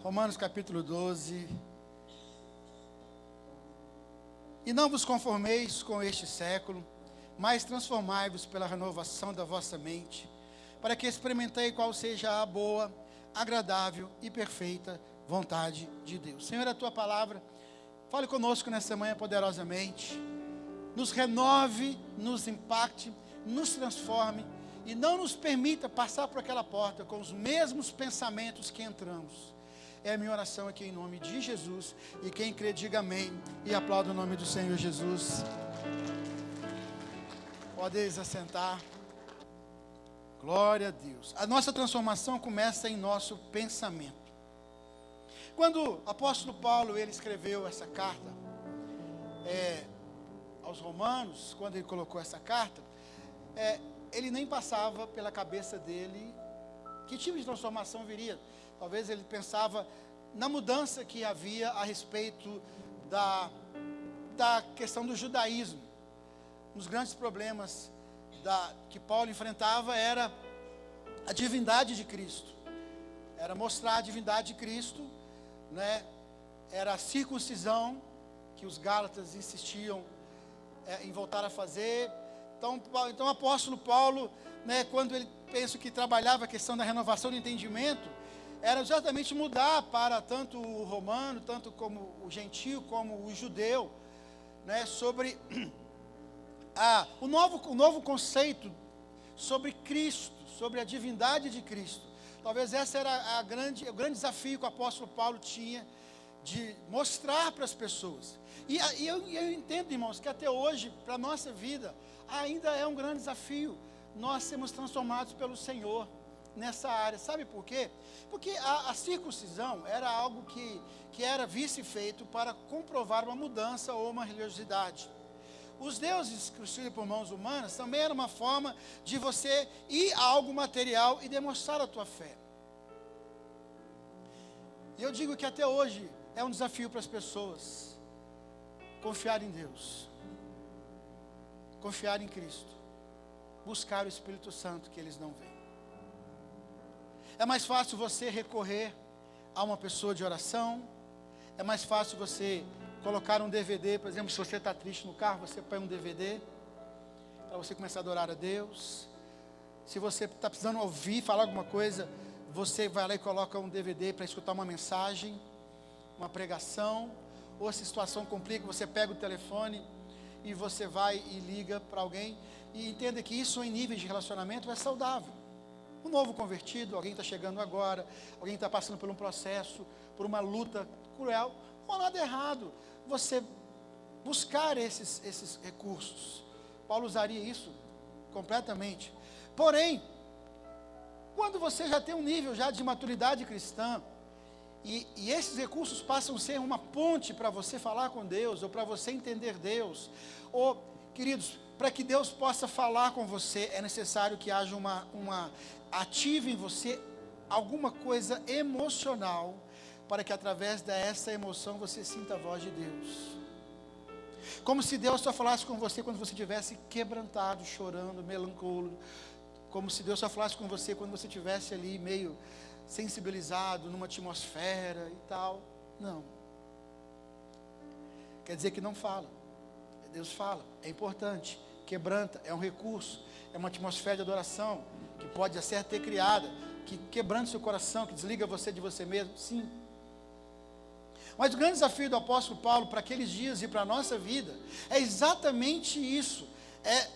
Romanos capítulo 12. E não vos conformeis com este século, mas transformai-vos pela renovação da vossa mente, para que experimentei qual seja a boa, agradável e perfeita vontade de Deus. Senhor, a tua palavra, fale conosco nessa manhã poderosamente, nos renove, nos impacte, nos transforme e não nos permita passar por aquela porta com os mesmos pensamentos que entramos. É a minha oração aqui em nome de Jesus. E quem crê, diga amém. E aplauda o nome do Senhor Jesus. Podeis assentar. Glória a Deus. A nossa transformação começa em nosso pensamento. Quando o apóstolo Paulo, ele escreveu essa carta aos Romanos, quando ele colocou essa carta, ele nem passava pela cabeça dele que tipo de transformação viria. Talvez ele pensava na mudança que havia a respeito da questão do judaísmo. Um dos grandes problemas que Paulo enfrentava era a divindade de Cristo. Era mostrar a divindade de Cristo, né? Era a circuncisão que os gálatas insistiam em voltar a fazer. Então o apóstolo Paulo, né, quando ele pensa que trabalhava a questão da renovação do entendimento, era exatamente mudar para tanto o romano, tanto como o gentio, como o judeu, né, sobre o novo conceito sobre Cristo, sobre a divindade de Cristo. Talvez esse era o grande desafio que o apóstolo Paulo tinha, de mostrar para as pessoas. E eu entendo, irmãos, que até hoje, para a nossa vida, ainda é um grande desafio nós sermos transformados pelo Senhor nessa área. Sabe por quê? Porque a circuncisão era algo que era visto e feito para comprovar uma mudança ou uma religiosidade. Os deuses construídos por mãos humanas também era uma forma de você ir a algo material e demonstrar a tua fé. E eu digo que até hoje é um desafio para as pessoas confiar em Deus, confiar em Cristo, buscar o Espírito Santo que eles não veem. É mais fácil você recorrer a uma pessoa de oração. É mais fácil você colocar um DVD, por exemplo, se você está triste no carro, você põe um DVD para você começar a adorar a Deus. Se você está precisando ouvir, falar alguma coisa, você vai lá e coloca um DVD para escutar uma mensagem, uma pregação. Ou se a situação complica, você pega o telefone e você vai e liga para alguém. E entenda que isso em níveis de relacionamento é saudável. Um novo convertido, alguém está chegando agora, alguém está passando por um processo, por uma luta cruel, não há nada errado você buscar esses recursos. Paulo usaria isso completamente. Porém, quando você já tem um nível já de maturidade cristã, e esses recursos passam a ser uma ponte para você falar com Deus, ou para você entender Deus, ou, queridos, para que Deus possa falar com você, é necessário que haja ative em você alguma coisa emocional, para que através dessa emoção você sinta a voz de Deus. Como se Deus só falasse com você quando você estivesse quebrantado, chorando, melancólico. Como se Deus só falasse com você quando você estivesse ali meio sensibilizado, numa atmosfera e tal. Não. Quer dizer que não fala. Deus fala, é importante. Quebranta, é um recurso, é uma atmosfera de adoração que pode ser até criada, que quebranta seu coração, que desliga você de você mesmo, sim. Mas o grande desafio do apóstolo Paulo para aqueles dias e para a nossa vida é exatamente isso, é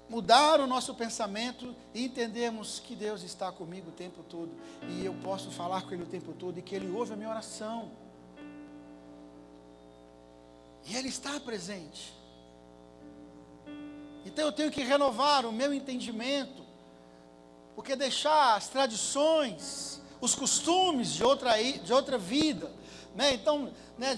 mudar o nosso pensamento e entendermos que Deus está comigo o tempo todo, e eu posso falar com Ele o tempo todo, e que Ele ouve a minha oração, e Ele está presente. Então eu tenho que renovar o meu entendimento, porque deixar as tradições, os costumes de outra vida, né? Então, né,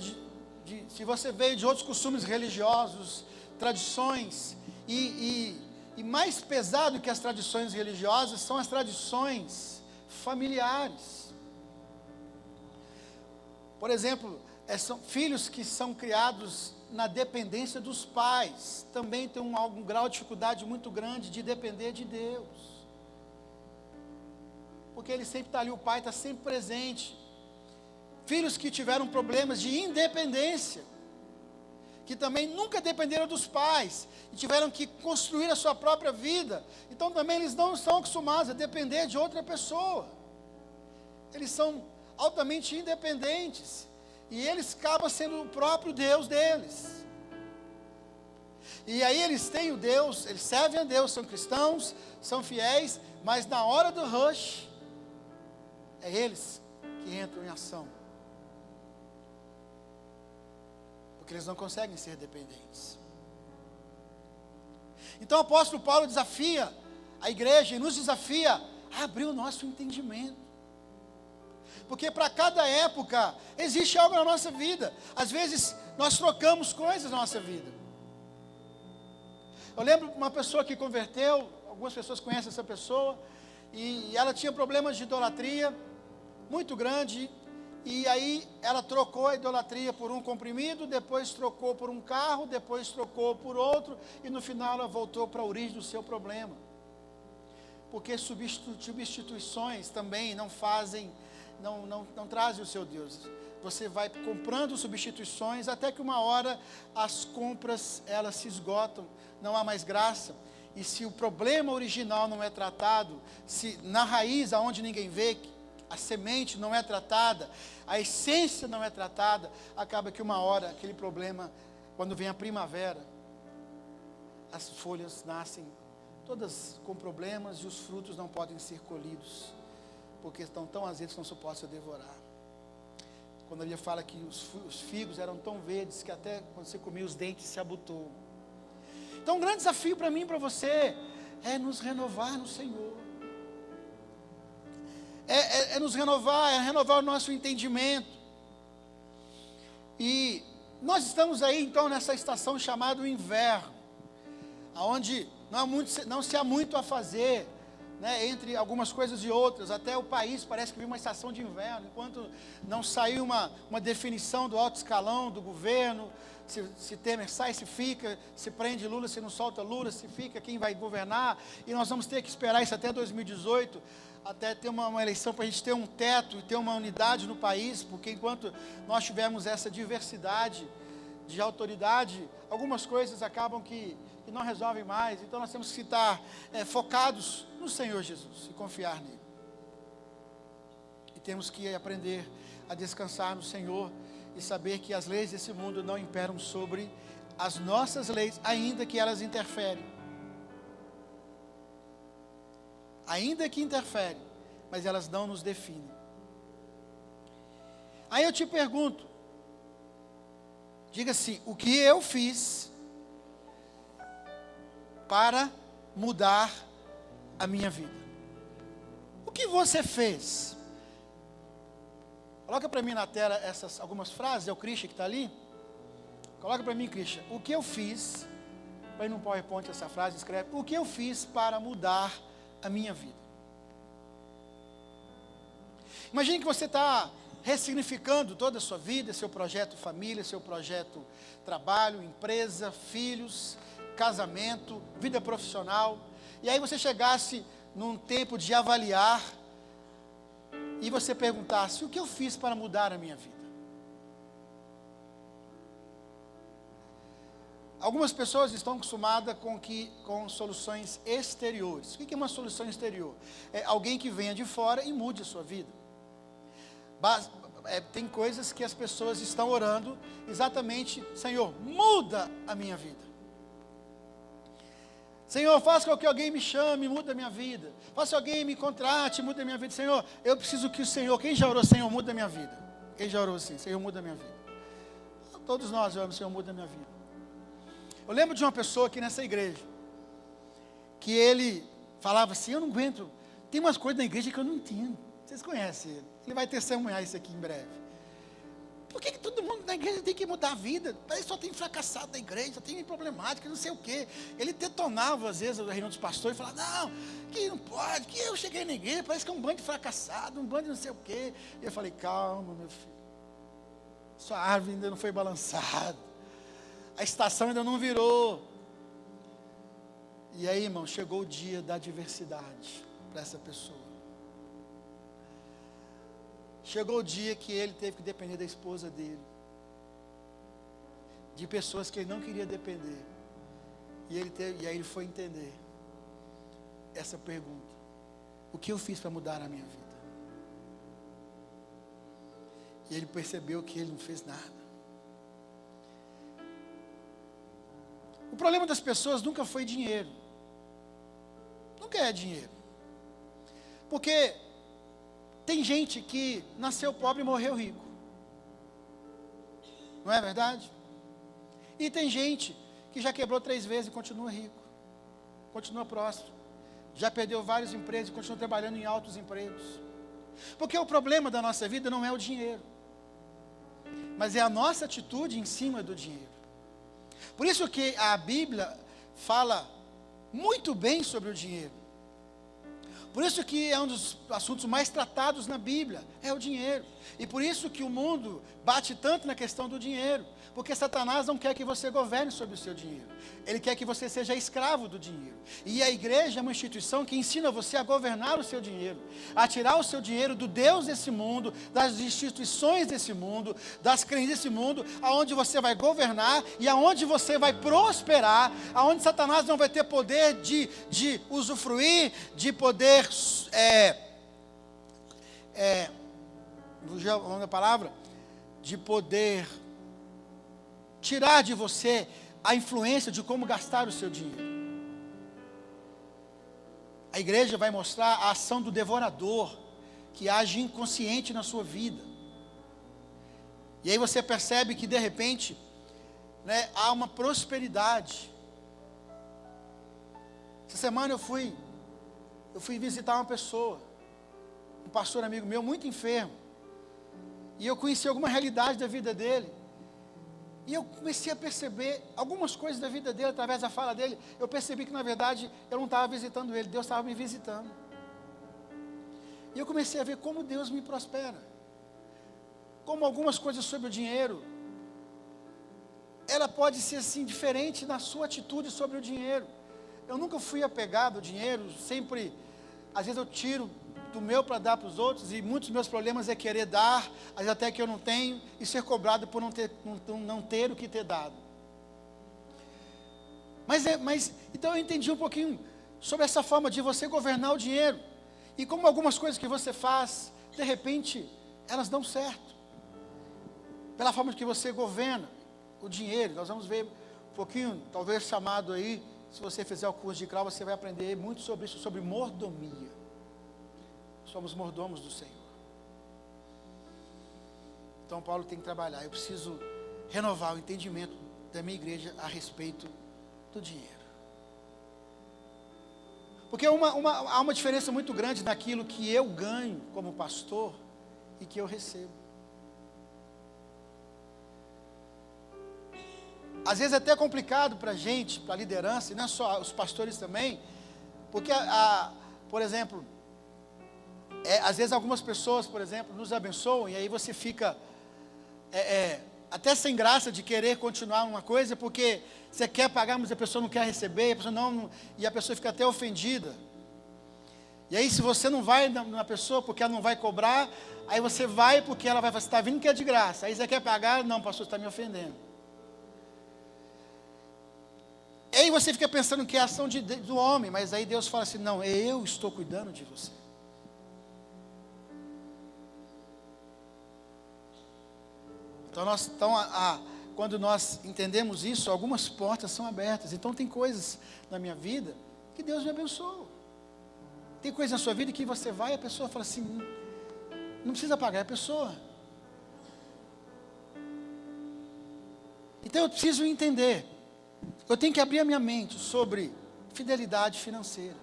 se você veio de outros costumes religiosos, tradições, e mais pesado que as tradições religiosas são as tradições familiares. Por exemplo, são filhos que são criados na dependência dos pais, também tem um grau de dificuldade muito grande de depender de Deus, porque ele sempre está ali, o pai está sempre presente. Filhos que tiveram problemas de independência, que também nunca dependeram dos pais, e tiveram que construir a sua própria vida. Então também eles não estão acostumados a depender de outra pessoa. Eles são altamente independentes, e eles acabam sendo o próprio Deus deles. E aí eles têm o Deus, eles servem a Deus, são cristãos, são fiéis, mas na hora do rush, é eles que entram em ação. Porque eles não conseguem ser dependentes. Então o apóstolo Paulo desafia a igreja e nos desafia a abrir o nosso entendimento. Porque para cada época existe algo na nossa vida. Às vezes nós trocamos coisas na nossa vida. Eu lembro de uma pessoa que converteu, algumas pessoas conhecem essa pessoa, e ela tinha problemas de idolatria muito grande, e aí ela trocou a idolatria por um comprimido, depois trocou por um carro, depois trocou por outro, e no final ela voltou para a origem do seu problema. Porque substituições também não fazem, não trazem o seu Deus. Você vai comprando substituições até que uma hora as compras elas se esgotam, não há mais graça. E se o problema original não é tratado, se na raiz aonde ninguém vê, a semente não é tratada, a essência não é tratada, acaba que uma hora aquele problema, quando vem a primavera, as folhas nascem todas com problemas e os frutos não podem ser colhidos, porque estão tão azedos que não se possa devorar. Quando a Bíblia fala que os figos eram tão verdes que até quando você comia os dentes se abutou. Então um grande desafio para mim e para você é nos renovar no Senhor. É nos renovar, é renovar o nosso entendimento. E nós estamos aí então nessa estação chamada inverno, onde não se há muito a fazer, né, entre algumas coisas e outras. Até o país parece que vive uma estação de inverno, enquanto não saiu uma definição do alto escalão do governo, se Temer sai, se fica, se prende Lula, se não solta Lula, se fica, quem vai governar, e nós vamos ter que esperar isso até 2018, até ter uma eleição para a gente ter um teto e ter uma unidade no país, porque enquanto nós tivermos essa diversidade de autoridade, algumas coisas acabam que não resolvem mais. Então nós temos que estar focados no Senhor Jesus e confiar nele. E temos que aprender a descansar no Senhor e saber que as leis desse mundo não imperam sobre as nossas leis, ainda que elas interferem. Ainda que interferem, mas elas não nos definem. Aí eu te pergunto, diga assim, o que eu fiz para mudar a minha vida? O que você fez? Coloca para mim na tela essas algumas frases, é o Christian que está ali. Coloca para mim, Christian, o que eu fiz, vai no PowerPoint essa frase, escreve, o que eu fiz para mudar a minha vida. Imagine que você está ressignificando toda a sua vida, seu projeto família, seu projeto trabalho, empresa, filhos, casamento, vida profissional, e aí você chegasse num tempo de avaliar, e você perguntasse, o que eu fiz para mudar a minha vida? Algumas pessoas estão acostumadas com soluções exteriores. O que é uma solução exterior? É alguém que venha de fora e mude a sua vida. Tem coisas que as pessoas estão orando exatamente, Senhor, muda a minha vida. Senhor, faça com que alguém me chame, muda a minha vida. Faça que alguém me contrate, muda a minha vida. Senhor, eu preciso que o Senhor, quem já orou, Senhor, muda a minha vida? Quem já orou assim, Senhor, muda a minha vida? Todos nós oramos, Senhor, muda a minha vida. Eu lembro de uma pessoa aqui nessa igreja, que ele falava assim, eu não aguento, tem umas coisas na igreja que eu não entendo. Vocês conhecem ele, ele vai testemunhar isso aqui em breve. Por que todo mundo na igreja tem que mudar a vida? Parece que só tem fracassado na igreja, só tem problemática, não sei o quê. Ele detonava às vezes a reunião dos pastores e falava, não, que não pode, que eu cheguei na igreja, parece que é um bando de fracassado, um bando de não sei o quê. E eu falei, calma meu filho, sua árvore ainda não foi balançada, a estação ainda não virou. E aí, irmão, chegou o dia da adversidade para essa pessoa. Chegou o dia que ele teve que depender da esposa dele, de pessoas que ele não queria depender. E aí ele foi entender essa pergunta: o que eu fiz para mudar a minha vida? E ele percebeu que ele não fez nada. O problema das pessoas nunca foi dinheiro. Nunca é dinheiro. Porque tem gente que nasceu pobre e morreu rico. Não é verdade? E tem gente que já quebrou 3 vezes e continua rico. Continua próspero. Já perdeu vários empregos e continua trabalhando em altos empregos. Porque o problema da nossa vida não é o dinheiro, mas é a nossa atitude em cima do dinheiro. Por isso que a Bíblia fala muito bem sobre o dinheiro. Por isso que é um dos assuntos mais tratados na Bíblia, é o dinheiro. E por isso que o mundo bate tanto na questão do dinheiro. Porque Satanás não quer que você governe sobre o seu dinheiro. Ele quer que você seja escravo do dinheiro. E a igreja é uma instituição que ensina você a governar o seu dinheiro, a tirar o seu dinheiro do Deus desse mundo, das instituições desse mundo, das crenças desse mundo, aonde você vai governar e aonde você vai prosperar, aonde Satanás não vai ter poder de usufruir, de poder, vamos a palavra, de poder tirar de você a influência de como gastar o seu dinheiro. A igreja vai mostrar a ação do devorador, que age inconsciente na sua vida. E aí você percebe que de repente, né, há uma prosperidade. Essa semana eu fui visitar uma pessoa, um pastor amigo meu, muito enfermo. E eu conheci alguma realidade da vida dele. E eu comecei a perceber algumas coisas da vida dele, através da fala dele. Eu percebi que, na verdade, eu não estava visitando ele, Deus estava me visitando. E eu comecei a ver como Deus me prospera. Como algumas coisas sobre o dinheiro, ela pode ser assim, diferente na sua atitude sobre o dinheiro. Eu nunca fui apegado ao dinheiro, sempre, às vezes eu tiro do meu para dar para os outros, e muitos dos meus problemas é querer dar, às vezes até que eu não tenho, e ser cobrado por não ter o que ter dado. Mas então eu entendi um pouquinho sobre essa forma de você governar o dinheiro, e como algumas coisas que você faz, de repente, elas dão certo, pela forma que você governa o dinheiro. Nós vamos ver um pouquinho, talvez chamado aí, se você fizer o curso de Crau, você vai aprender muito sobre isso, sobre mordomia. Somos mordomos do Senhor. Então Paulo tem que trabalhar. Eu preciso renovar o entendimento da minha igreja a respeito do dinheiro. Porque há uma diferença muito grande naquilo que eu ganho como pastor e que eu recebo. Às vezes é até complicado para a gente, para a liderança, e não é só os pastores também, porque, por exemplo, às vezes algumas pessoas, por exemplo, nos abençoam, e aí você fica até sem graça de querer continuar uma coisa, porque você quer pagar, mas a pessoa não quer receber, a pessoa não, e a pessoa fica até ofendida. E aí se você não vai na pessoa porque ela não vai cobrar, aí você vai porque ela vai falar, você está vindo que é de graça, aí você quer pagar, não, pastor, você está me ofendendo. E aí você fica pensando que é a ação do homem, mas aí Deus fala assim, não, eu estou cuidando de você. Então, quando nós entendemos isso, algumas portas são abertas. Então tem coisas na minha vida que Deus me abençoou. Tem coisas na sua vida que você vai e a pessoa fala assim, não precisa pagar, é a pessoa. Então eu preciso entender, eu tenho que abrir a minha mente sobre fidelidade financeira.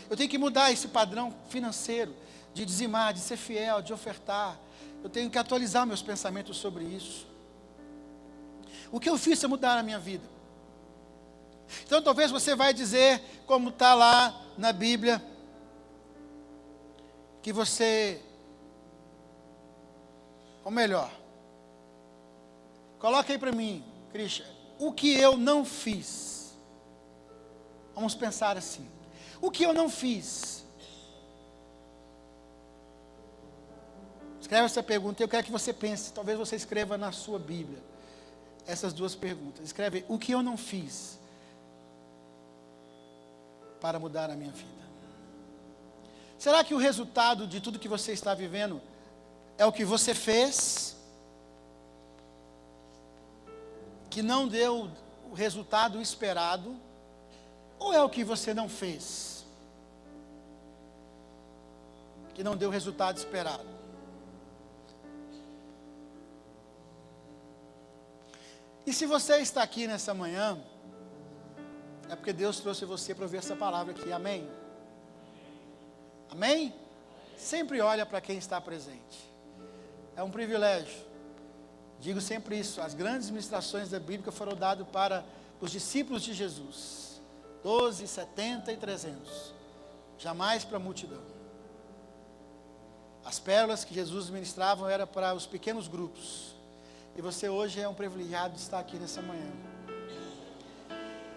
Eu tenho que mudar esse padrão financeiro, de dizimar, de ser fiel, de ofertar. Eu tenho que atualizar meus pensamentos sobre isso. O que eu fiz para mudar a minha vida? Então talvez você vai dizer, como está lá na Bíblia, que você, ou melhor, coloca aí para mim, Christian, o que eu não fiz. Vamos pensar assim, o que eu não fiz Escreve essa pergunta, eu quero que você pense, talvez você escreva na sua Bíblia, essas duas perguntas. Escreve, o que eu não fiz para mudar a minha vida? Será que o resultado de tudo que você está vivendo é o que você fez, que não deu o resultado esperado, ou é o que você não fez, que não deu o resultado esperado? E se você está aqui nessa manhã, é porque Deus trouxe você para ouvir essa palavra aqui, amém? Amém? Sempre olha para quem está presente. É um privilégio. Digo sempre isso, as grandes ministrações da Bíblia foram dadas para os discípulos de Jesus. 12, 70 e 300. Jamais para a multidão. As pérolas que Jesus ministrava eram para os pequenos grupos. E você hoje é um privilegiado de estar aqui nessa manhã.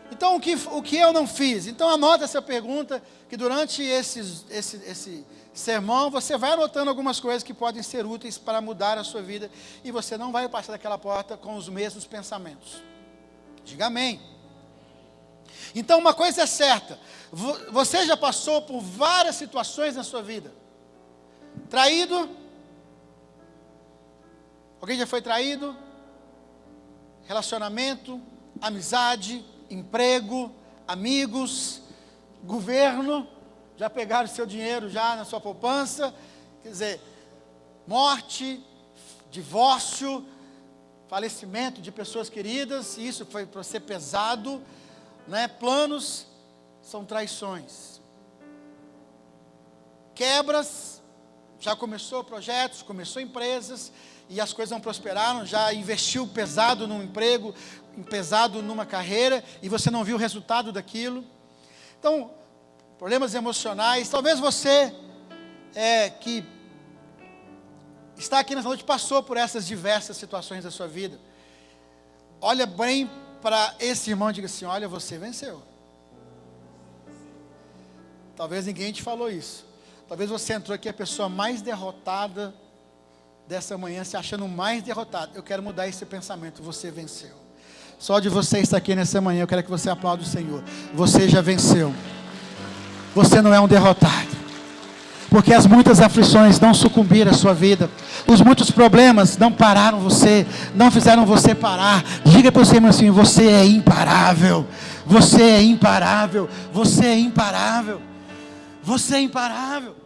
Então, o que eu não fiz? Então, anota essa pergunta, que durante esse sermão, você vai anotando algumas coisas que podem ser úteis para mudar a sua vida, e você não vai passar daquela porta com os mesmos pensamentos. Diga amém. Então, uma coisa é certa, você já passou por várias situações na sua vida. Traído? Alguém já foi traído? Relacionamento, amizade, emprego, amigos, governo, já pegaram seu dinheiro já na sua poupança, quer dizer, morte, divórcio, falecimento de pessoas queridas, isso foi para você pesado, né? Planos são traições, quebras, já começou projetos, começou empresas, e as coisas não prosperaram, já investiu pesado num emprego, pesado numa carreira, e você não viu o resultado daquilo. Então, problemas emocionais, talvez você que está aqui nessa noite, passou por essas diversas situações da sua vida. Olha bem para esse irmão e diga assim, olha, você venceu. Talvez ninguém te falou isso. Talvez você entrou aqui a pessoa mais derrotada dessa manhã, se achando mais derrotado. Eu quero mudar esse pensamento, você venceu. Só de você estar aqui nessa manhã, eu quero que você aplaude o Senhor. Você já venceu. Você não é um derrotado. Porque as muitas aflições não sucumbiram à sua vida. Os muitos problemas não pararam você, não fizeram você parar. Diga para o Senhor assim, você é imparável. Você é imparável. Você é imparável. Você é imparável.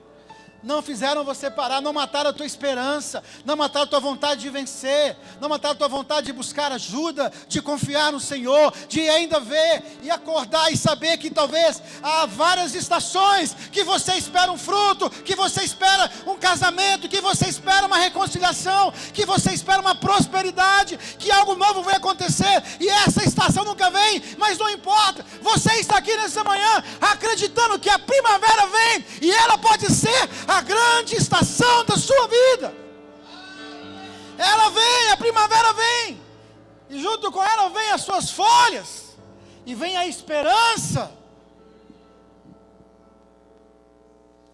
Não fizeram você parar, não mataram a tua esperança, não mataram a tua vontade de vencer, não mataram a tua vontade de buscar ajuda, de confiar no Senhor, de ainda ver e acordar e saber que talvez há várias estações que você espera um fruto, que você espera um casamento, que você espera uma reconciliação, que você espera uma prosperidade, que algo novo vai acontecer, e essa estação nunca vem, mas não importa, você está aqui nessa manhã acreditando que a primavera vem, e ela pode ser a grande estação da sua vida. Ela vem, a primavera vem, e junto com ela vem as suas folhas, e vem a esperança.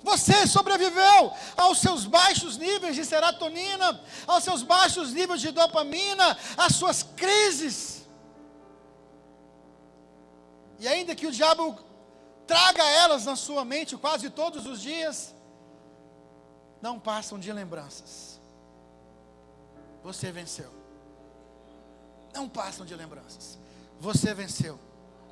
Você sobreviveu aos seus baixos níveis de serotonina, aos seus baixos níveis de dopamina, às suas crises, e ainda que o diabo traga elas na sua mente quase todos os dias, não passam de lembranças. Você venceu. Não passam de lembranças. Você venceu.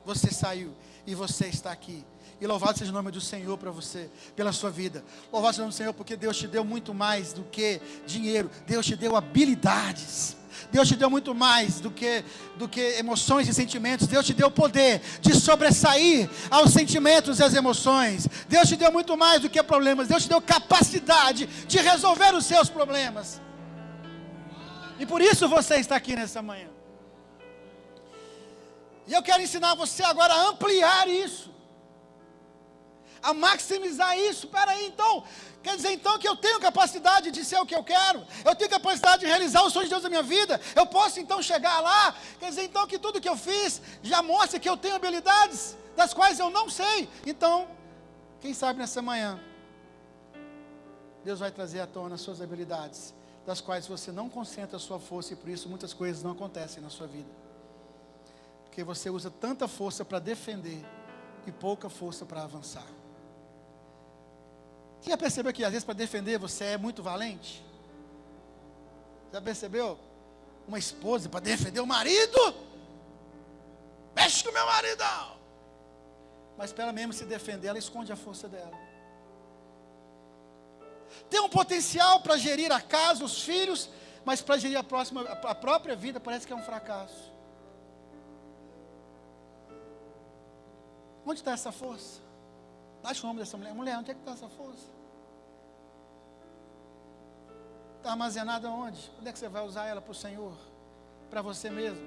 Você saiu. E você está aqui. E louvado seja o nome do Senhor para você, pela sua vida. Louvado seja o nome do Senhor, porque Deus te deu muito mais do que dinheiro. Deus te deu habilidades. Deus te deu muito mais do que emoções e sentimentos. Deus te deu o poder de sobressair aos sentimentos e às emoções. Deus te deu muito mais do que problemas. Deus te deu capacidade de resolver os seus problemas. E por isso você está aqui nessa manhã. E eu quero ensinar você agora a ampliar isso, a maximizar isso. Espera aí, então, quer dizer então que eu tenho capacidade de ser o que eu quero, eu tenho capacidade de realizar os sonhos de Deus na minha vida, eu posso então chegar lá, quer dizer então que tudo que eu fiz já mostra que eu tenho habilidades das quais eu não sei. Então, quem sabe nessa manhã Deus vai trazer à tona as suas habilidades, das quais você não concentra a sua força, e por isso muitas coisas não acontecem na sua vida. Porque você usa tanta força para defender e pouca força para avançar. Você já percebeu que às vezes para defender você é muito valente? Já percebeu? Uma esposa para defender o marido? Mexe com o meu marido! Mas para ela mesmo se defender, ela esconde a força dela. Tem um potencial para gerir a casa, os filhos, mas para gerir a própria vida parece que é um fracasso. Onde está essa força? Baixa o nome dessa mulher. Mulher, onde é que está essa força? Está armazenada onde? Onde é que você vai usar ela para o Senhor? Para você mesmo?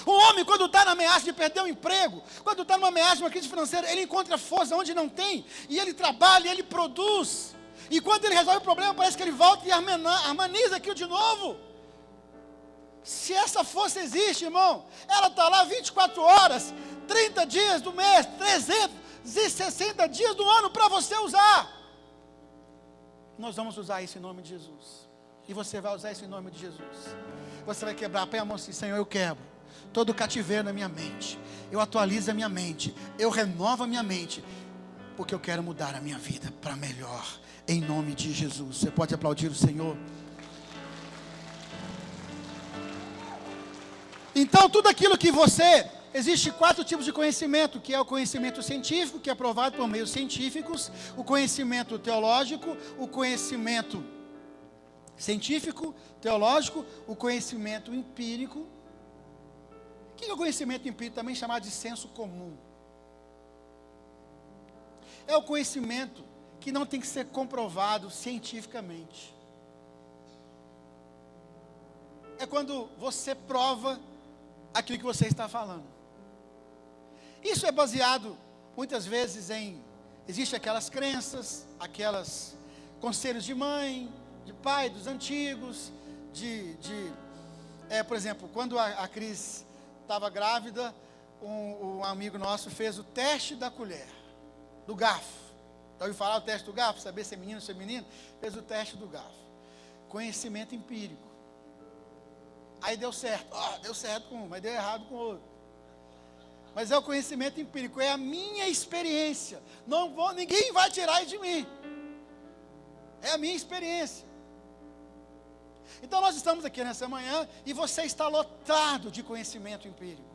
O homem, quando está na ameaça de perder o emprego, quando está numa ameaça de uma crise financeira, ele encontra força onde não tem, e ele trabalha, ele produz, e quando ele resolve o problema, parece que ele volta e harmoniza aquilo de novo. Se essa força existe, irmão, ela está lá 24 horas, 30 dias do mês, 360 dias do ano para você usar. Nós vamos usar isso em nome de Jesus. E você vai usar isso em nome de Jesus. Você vai quebrar, põe a mão assim: Senhor, eu quebro todo cativeiro na minha mente. Eu atualizo a minha mente. Eu renovo a minha mente. Porque eu quero mudar a minha vida para melhor. Em nome de Jesus. Você pode aplaudir o Senhor? Então, tudo aquilo que você... Existem 4 tipos de conhecimento, que é o conhecimento científico, que é provado por meios científicos, o conhecimento teológico, o conhecimento científico, teológico, o conhecimento empírico. O que é o conhecimento empírico? Também chamado de senso comum. É o conhecimento que não tem que ser comprovado cientificamente. É quando você prova aquilo que você está falando. Isso é baseado, muitas vezes, existem aquelas crenças, aquelas conselhos de mãe, de pai, dos antigos, por exemplo, quando a Cris estava grávida, um amigo nosso fez o teste da colher, do garfo. Já ouviu falar o teste do garfo? Saber se é menino ou se é menino? Fez o teste do garfo. Conhecimento empírico. Aí deu certo. Deu certo com um, mas deu errado com o outro. Mas é o conhecimento empírico, é a minha experiência. Ninguém vai tirar isso de mim. É a minha experiência. Então nós estamos aqui nessa manhã e você está lotado de conhecimento empírico,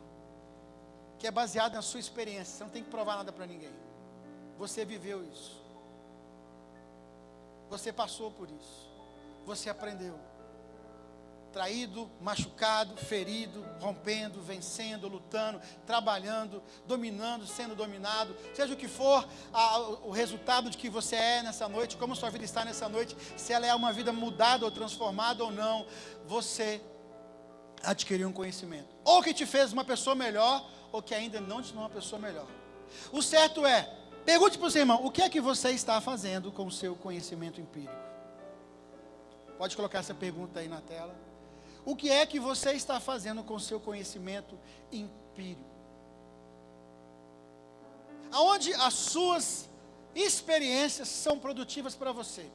que é baseado na sua experiência. Você não tem que provar nada para ninguém. Você viveu isso. Você passou por isso. Você aprendeu. Traído, machucado, ferido, rompendo, vencendo, lutando, trabalhando, dominando, sendo dominado, seja o que for o resultado de que você é nessa noite, como sua vida está nessa noite, se ela é uma vida mudada ou transformada ou não, você adquiriu um conhecimento, ou que te fez uma pessoa melhor, ou que ainda não te tornou uma pessoa melhor. O certo é, pergunte para o seu irmão, o que é que você está fazendo com o seu conhecimento empírico? Pode colocar essa pergunta aí na tela. O que é que você está fazendo com o seu conhecimento empírico? Aonde as suas experiências são produtivas para você?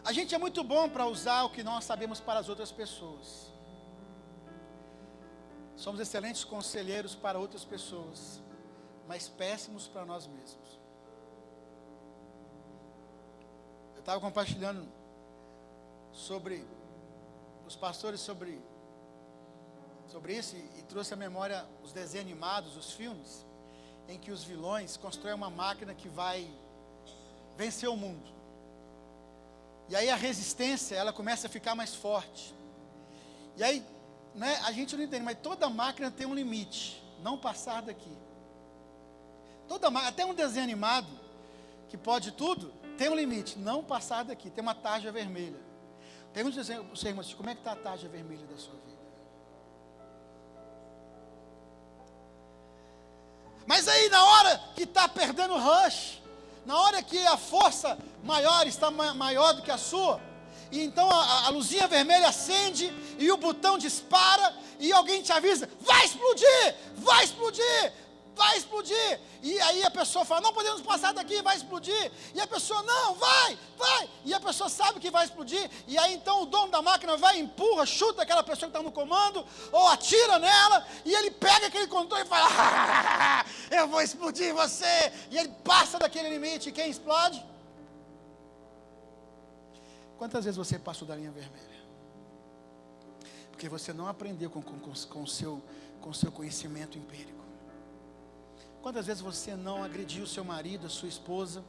A gente é muito bom para usar o que nós sabemos para as outras pessoas. Somos excelentes conselheiros para outras pessoas, mas péssimos para nós mesmos. Estava compartilhando sobre os pastores sobre isso e trouxe à memória os desenhos animados, os filmes, em que os vilões constroem uma máquina que vai vencer o mundo. E aí a resistência, ela começa a ficar mais forte. E aí, a gente não entende, mas toda máquina tem um limite, não passar daqui. Até um desenho animado, que pode tudo, tem um limite, não passar daqui, tem uma tarja vermelha. Pergunte para o seu irmão, como é que está a tarja vermelha da sua vida? Mas aí na hora que está perdendo o rush, na hora que a força maior está maior do que a sua, e então a luzinha vermelha acende, e o botão dispara, e alguém te avisa, vai explodir, vai explodir. E aí a pessoa fala, não podemos passar daqui, vai explodir. E a pessoa, não, vai. E a pessoa sabe que vai explodir. E aí então o dono da máquina vai, empurra, chuta aquela pessoa que está no comando, ou atira nela, e ele pega aquele controle e fala, eu vou explodir você. E ele passa daquele limite, e quem explode? Quantas vezes você passou da linha vermelha? Porque você não aprendeu com o seu conhecimento empírico. Quantas vezes você não agrediu o seu marido, a sua esposa,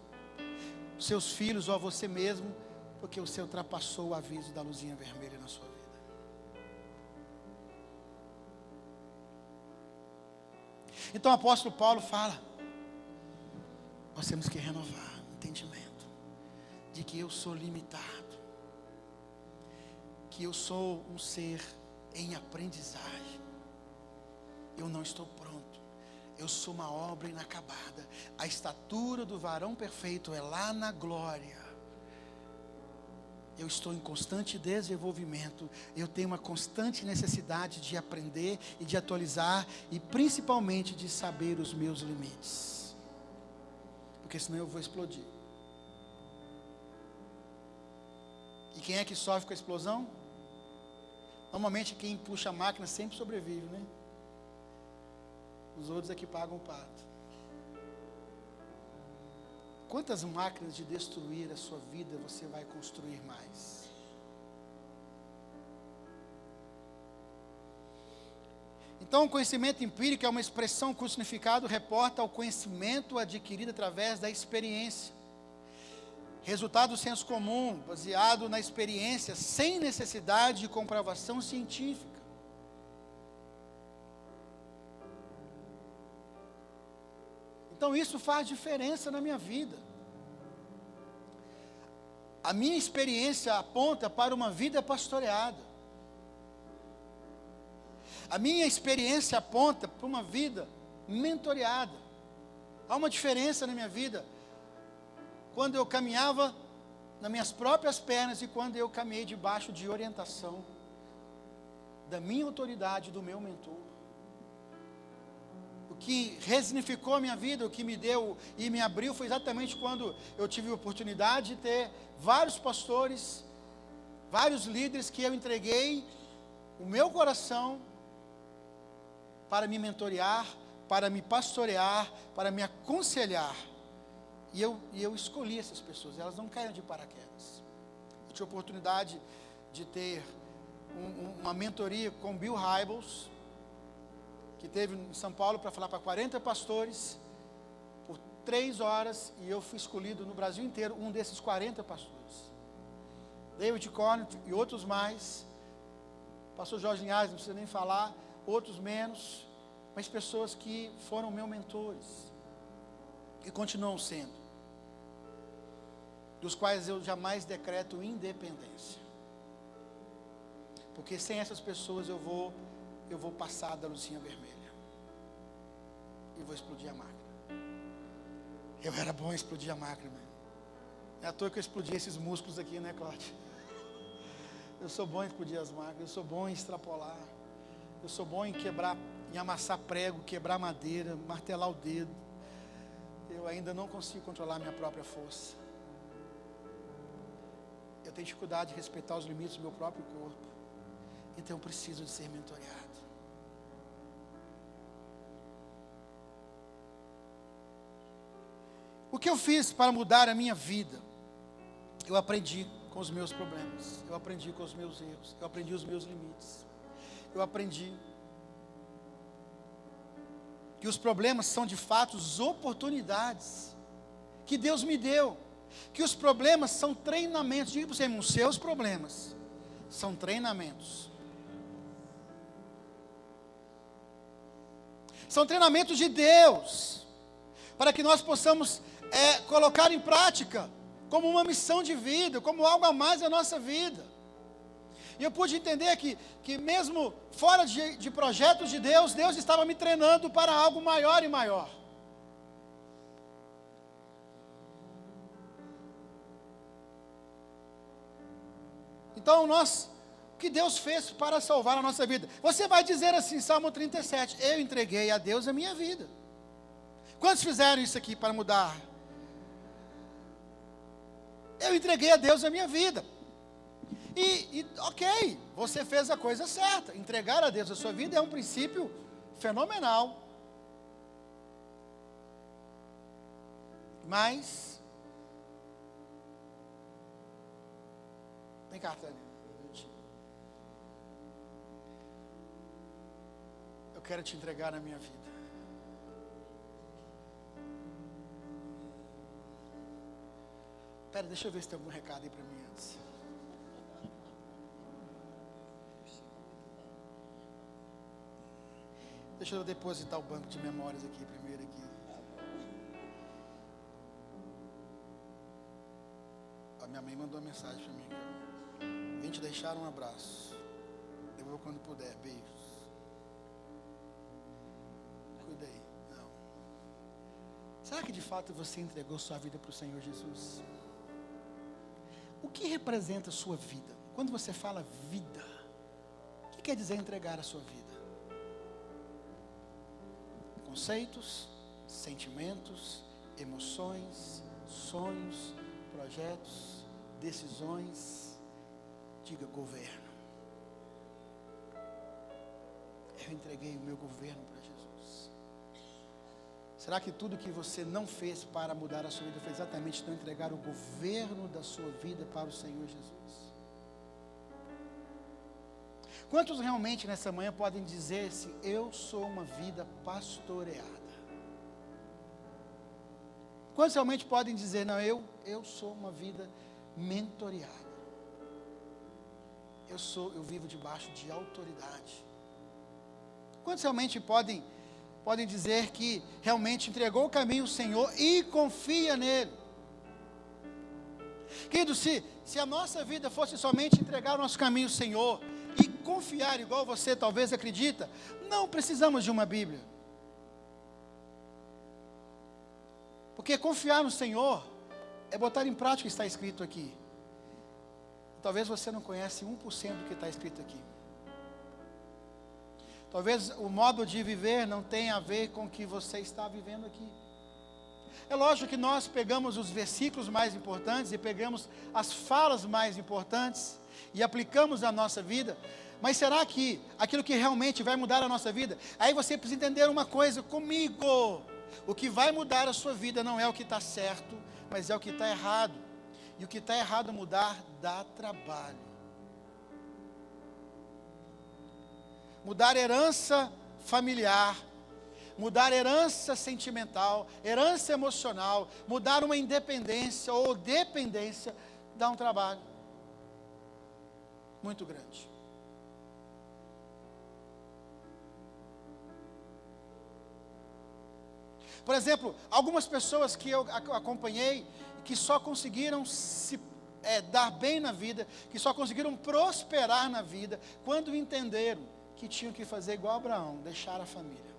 os seus filhos ou a você mesmo, porque você ultrapassou o aviso da luzinha vermelha na sua vida? Então o apóstolo Paulo fala, nós temos que renovar o entendimento de que eu sou limitado, que eu sou um ser em aprendizagem, eu não estou pronto, eu sou uma obra inacabada, a estatura do varão perfeito é lá na glória, eu estou em constante desenvolvimento, eu tenho uma constante necessidade de aprender e de atualizar, e principalmente de saber os meus limites, porque senão eu vou explodir. E quem é que sofre com a explosão? Normalmente quem puxa a máquina sempre sobrevive, né? Os outros é que pagam o pato. Quantas máquinas de destruir a sua vida você vai construir mais? Então o conhecimento empírico é uma expressão cujo significado reporta ao conhecimento adquirido através da experiência. Resultado do senso comum, baseado na experiência, sem necessidade de comprovação científica. Então isso faz diferença na minha vida. A minha experiência aponta para uma vida pastoreada. A minha experiência aponta para uma vida mentoreada. Há uma diferença na minha vida quando eu caminhava nas minhas próprias pernas e quando eu caminhei debaixo de orientação da minha autoridade, do meu mentor. O que resignificou a minha vida, o que me deu e me abriu foi exatamente quando eu tive a oportunidade de ter vários pastores, vários líderes que eu entreguei o meu coração para me mentorear, para me pastorear, para me aconselhar. E eu escolhi essas pessoas, elas não caíram de paraquedas. Eu tive a oportunidade de ter uma mentoria com Bill Hybels, que teve em São Paulo para falar para 40 pastores, por 3 horas, e eu fui escolhido no Brasil inteiro, um desses 40 pastores. David Conant e outros mais, pastor Jorge Linhares, não precisa nem falar, outros menos, mas pessoas que foram meus mentores, e continuam sendo, dos quais eu jamais decreto independência, porque sem essas pessoas eu vou passar da luzinha vermelha, e vou explodir a máquina. Eu era bom em explodir a máquina, mano. É à toa que eu explodi esses músculos aqui, né, Cláudio? Eu sou bom em explodir as máquinas, eu sou bom em extrapolar, eu sou bom em quebrar, em amassar prego, quebrar madeira, martelar o dedo. Eu ainda não consigo controlar minha própria força. Eu tenho dificuldade de respeitar os limites do meu próprio corpo. Então eu preciso de ser mentoreado. O que eu fiz para mudar a minha vida? Eu aprendi com os meus problemas, eu aprendi com os meus erros, eu aprendi os meus limites, eu aprendi que os problemas são de fato as oportunidades que Deus me deu, que os problemas são treinamentos. Diga para você, irmão, seus problemas são treinamentos. São treinamentos de Deus, para que nós possamos colocar em prática, como uma missão de vida, como algo a mais da nossa vida. E eu pude entender que mesmo fora de projetos de Deus, Deus estava me treinando para algo maior e maior. Então o que Deus fez para salvar a nossa vida? Você vai dizer assim, Salmo 37, eu entreguei a Deus a minha vida. Quantos fizeram isso aqui para mudar? Eu entreguei a Deus a minha vida. Ok, você fez a coisa certa. Entregar a Deus a sua vida é um princípio fenomenal. Mas, vem cá, Tânia. Eu quero te entregar a minha vida. Pera, deixa eu ver se tem algum recado aí para mim antes. Deixa eu depositar o banco de memórias aqui primeiro aqui. A minha mãe mandou uma mensagem para mim. Vem te deixar um abraço. Devolva quando puder. Beijos. Cuida aí. Não. Será que de fato você entregou sua vida para o Senhor Jesus? O que representa a sua vida? Quando você fala vida, o que quer dizer entregar a sua vida? Conceitos, sentimentos, emoções, sonhos, projetos, decisões. Diga governo. Eu entreguei o meu governo para Jesus. Será que tudo que você não fez para mudar a sua vida foi exatamente não entregar o governo da sua vida para o Senhor Jesus? Quantos realmente nessa manhã podem dizer-se, eu sou uma vida pastoreada? Quantos realmente podem dizer, não, eu sou uma vida mentoreada? Eu vivo debaixo de autoridade. Quantos realmente podem dizer que realmente entregou o caminho ao Senhor e confia nele? Querido, se a nossa vida fosse somente entregar o nosso caminho ao Senhor e confiar igual você talvez acredita, não precisamos de uma Bíblia. Porque confiar no Senhor é botar em prática o que está escrito aqui. Talvez você não conhece 1% do que está escrito aqui. Talvez o modo de viver não tenha a ver com o que você está vivendo aqui. É lógico que nós pegamos os versículos mais importantes e pegamos as falas mais importantes e aplicamos na nossa vida, mas será que aquilo que realmente vai mudar a nossa vida? Aí você precisa entender uma coisa comigo: o que vai mudar a sua vida não é o que está certo, mas é o que está errado. E o que está errado mudar dá trabalho. Mudar herança familiar, mudar herança sentimental, herança emocional, mudar uma independência ou dependência, dá um trabalho muito grande. Por exemplo, algumas pessoas que eu acompanhei, que só conseguiram se dar bem na vida, que só conseguiram prosperar na vida, quando entenderam que tinham que fazer igual Abraão, deixar a família.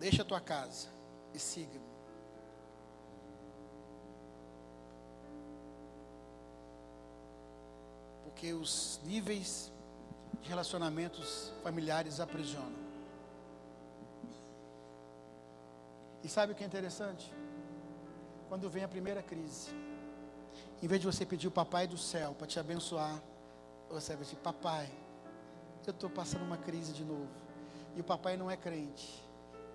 Deixa a tua casa e siga-me. Porque os níveis de relacionamentos familiares aprisionam. E sabe o que é interessante? Quando vem a primeira crise, em vez de você pedir o papai do céu para te abençoar, você vai dizer, papai, eu estou passando uma crise de novo. E o papai não é crente.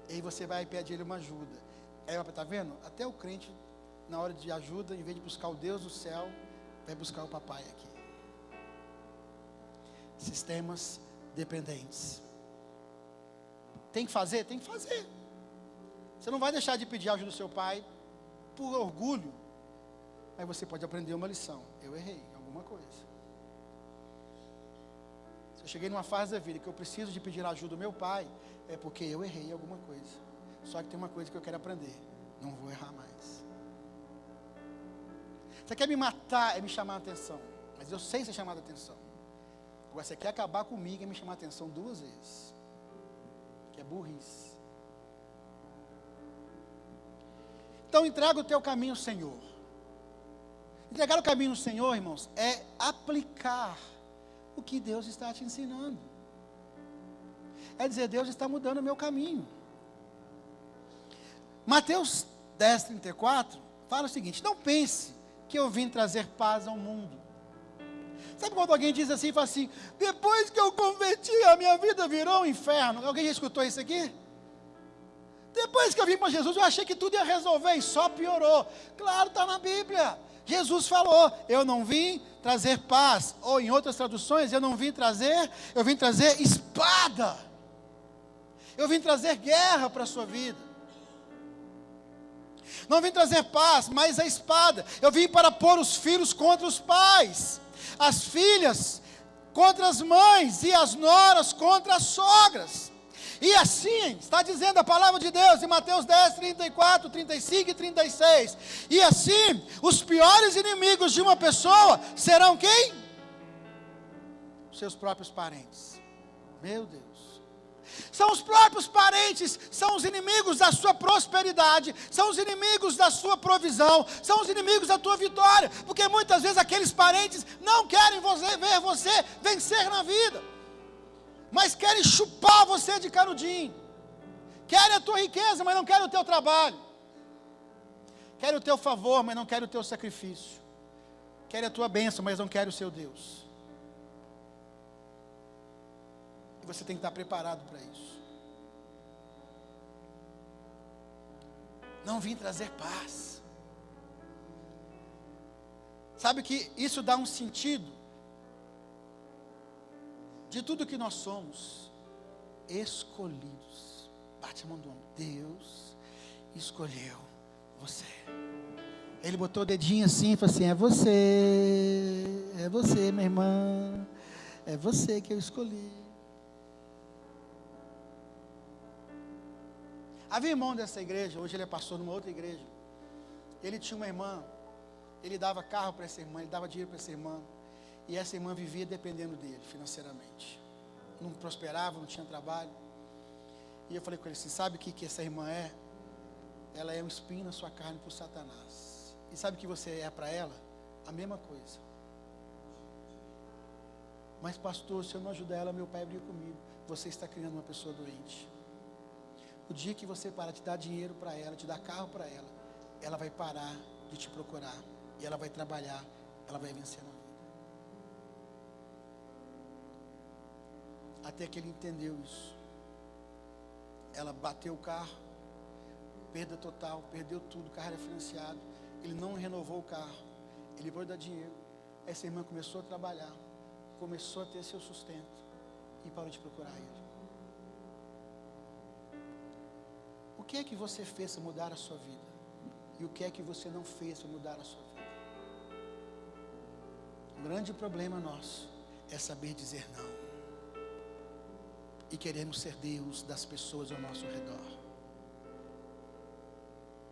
E aí você vai pedir ele uma ajuda. Aí o papai, está vendo? Até o crente, na hora de ajuda, em vez de buscar o Deus do céu, vai buscar o papai aqui. Sistemas dependentes. Tem que fazer? Tem que fazer. Você não vai deixar de pedir ajuda do seu pai por orgulho, mas você pode aprender uma lição. Eu errei em alguma coisa. Se eu cheguei numa fase da vida que eu preciso de pedir ajuda do meu pai, é porque eu errei em alguma coisa. Só que tem uma coisa que eu quero aprender: não vou errar mais. Você quer me matar, é me chamar a atenção, mas eu sei ser chamado a atenção. Agora você quer acabar comigo, é me chamar a atenção 2 vezes, que é burrice. Então entrega o teu caminho ao Senhor. Entregar o caminho ao Senhor, irmãos, é aplicar o que Deus está te ensinando. é dizer: Deus está mudando o meu caminho. Mateus 10:34 fala o seguinte: não pense que eu vim trazer paz ao mundo. Sabe quando alguém diz assim, fala assim: depois que eu converti, a minha vida virou um inferno? Alguém já escutou isso aqui? Depois que eu vim para Jesus, eu achei que tudo ia resolver e só piorou. Claro, está na Bíblia. Jesus falou: eu não vim trazer paz. Ou em outras traduções, eu vim trazer espada. Eu vim trazer guerra para a sua vida. Não vim trazer paz, mas a espada. Eu vim para pôr os filhos contra os pais, as filhas contra as mães e as noras contra as sogras. E assim, está dizendo a palavra de Deus em Mateus 10:34, 35 e 36. E assim, os piores inimigos de uma pessoa serão quem? Seus próprios parentes. Meu Deus. São os próprios parentes, são os inimigos da sua prosperidade, são os inimigos da sua provisão, são os inimigos da tua vitória, porque muitas vezes aqueles parentes não querem ver você vencer na vida, mas querem chupar você de canudinho, querem a tua riqueza, mas não querem o teu trabalho, querem o teu favor, mas não querem o teu sacrifício, querem a tua bênção, mas não querem o seu Deus. Você tem que estar preparado para isso. Não vim trazer paz. Sabe que isso dá um sentido de tudo que nós somos escolhidos. Bate a mão do homem. Deus escolheu você. Ele botou o dedinho assim e falou assim: é você, minha irmã, é você que eu escolhi. Havia um irmão dessa igreja, hoje ele é pastor numa outra igreja. Ele tinha uma irmã, ele dava carro para essa irmã, ele dava dinheiro para essa irmã, e essa irmã vivia dependendo dele financeiramente. Não prosperava, não tinha trabalho. E eu falei com ele assim: sabe o que essa irmã é? Ela é um espinho na sua carne para o Satanás. E sabe o que você é para ela? A mesma coisa. Mas pastor, se eu não ajudar ela, meu pai briga comigo. Você está criando uma pessoa doente. O dia que você parar de dar dinheiro para ela, de dar carro para ela, ela vai parar de te procurar. E ela vai trabalhar, ela vai vencer na vida. Até que ele entendeu isso. Ela bateu o carro, perda total, perdeu tudo, o carro era financiado. Ele não renovou o carro, ele foi dar dinheiro. Essa irmã começou a trabalhar, começou a ter seu sustento e parou de procurar ele. O que é que você fez para mudar a sua vida? E o que é que você não fez para mudar a sua vida? O grande problema nosso é saber dizer não. E queremos ser Deus das pessoas ao nosso redor.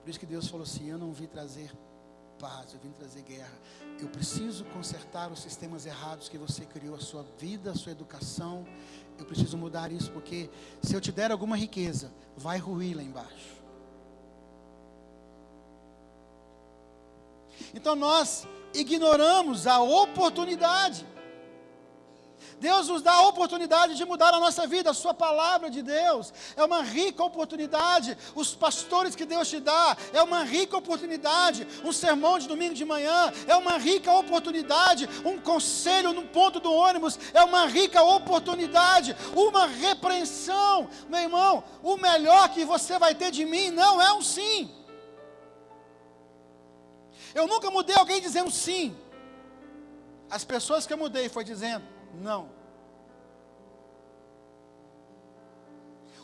Por isso que Deus falou assim: eu não vim trazer paz, eu vim trazer guerra. Eu preciso consertar os sistemas errados que você criou, a sua vida, a sua educação. Eu preciso mudar isso, porque se eu te der alguma riqueza, vai ruir lá embaixo. Então nós ignoramos a oportunidade. Deus nos dá a oportunidade de mudar a nossa vida. A sua palavra de Deus é uma rica oportunidade. Os pastores que Deus te dá é uma rica oportunidade. Um sermão de domingo de manhã é uma rica oportunidade. Um conselho no ponto do ônibus é uma rica oportunidade. Uma repreensão, meu irmão, o melhor que você vai ter de mim não é um sim. Eu nunca mudei alguém dizendo sim. As pessoas que eu mudei foi dizendo não.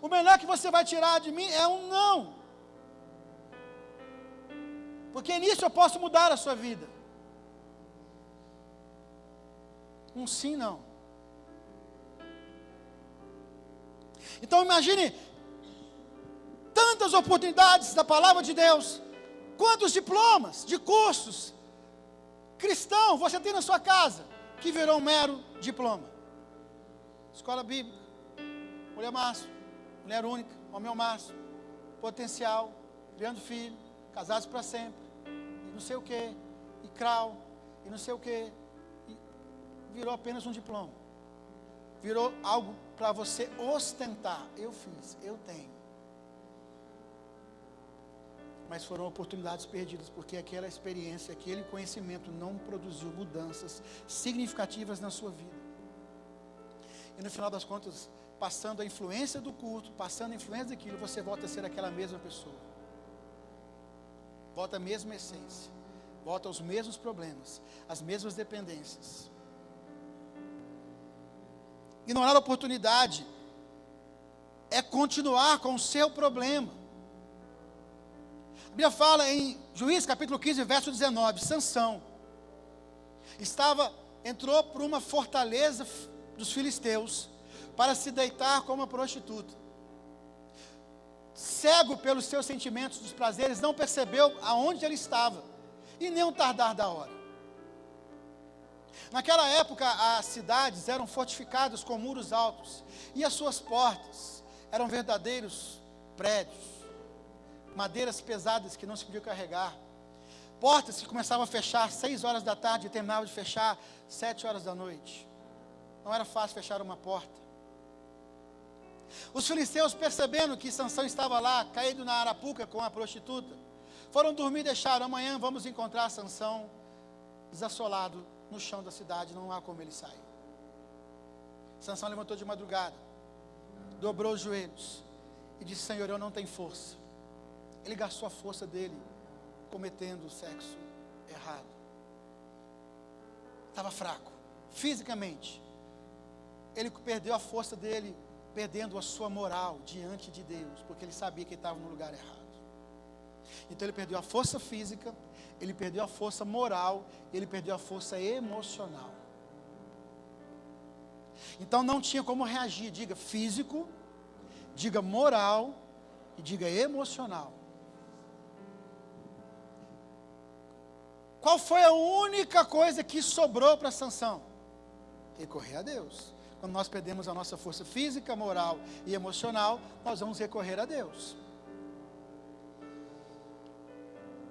O melhor que você vai tirar de mim é um não. Porque nisso eu posso mudar a sua vida. Um sim, não. Então imagine tantas oportunidades da palavra de Deus. Quantos diplomas de cursos cristão você tem na sua casa que virou um mero diploma? Escola bíblica, mulher maço, mulher única, homem ao maço, potencial, criando filho, casados para sempre, e não sei o que, e crau, e não sei o que, e virou apenas um diploma, virou algo para você ostentar. Eu fiz, eu tenho. Mas foram oportunidades perdidas, porque aquela experiência, aquele conhecimento não produziu mudanças significativas na sua vida. E no final das contas, passando a influência do culto, passando a influência daquilo, você volta a ser aquela mesma pessoa. Volta a mesma essência. Volta aos mesmos problemas, as mesmas dependências. Ignorar a oportunidade é continuar com o seu problema. A Bíblia fala em Juízes capítulo 15, verso 19, Sansão entrou por uma fortaleza dos filisteus para se deitar com uma prostituta. Cego pelos seus sentimentos dos prazeres, não percebeu aonde ele estava, e nem um tardar da hora. Naquela época, as cidades eram fortificadas com muros altos, e as suas portas eram verdadeiros prédios, madeiras pesadas que não se podia carregar, portas que começavam a fechar 6 horas da tarde e terminavam de fechar 7 horas da noite. Não era fácil fechar uma porta. Os filisteus, percebendo que Sansão estava lá, caído na arapuca com a prostituta, foram dormir e deixaram: amanhã vamos encontrar Sansão desassolado no chão da cidade, não há como ele sair. Sansão levantou de madrugada, dobrou os joelhos e disse: Senhor, eu não tenho força. Ele gastou a força dele cometendo o sexo errado. Estava fraco, fisicamente. Ele perdeu a força dele, perdendo a sua moral diante de Deus, porque ele sabia que ele estava no lugar errado. Então ele perdeu a força física, ele perdeu a força moral, ele perdeu a força emocional. Então não tinha como reagir, diga físico, diga moral e diga emocional. Qual foi a única coisa que sobrou para Sansão? Recorrer a Deus. Quando nós perdemos a nossa força física, moral e emocional, nós vamos recorrer a Deus.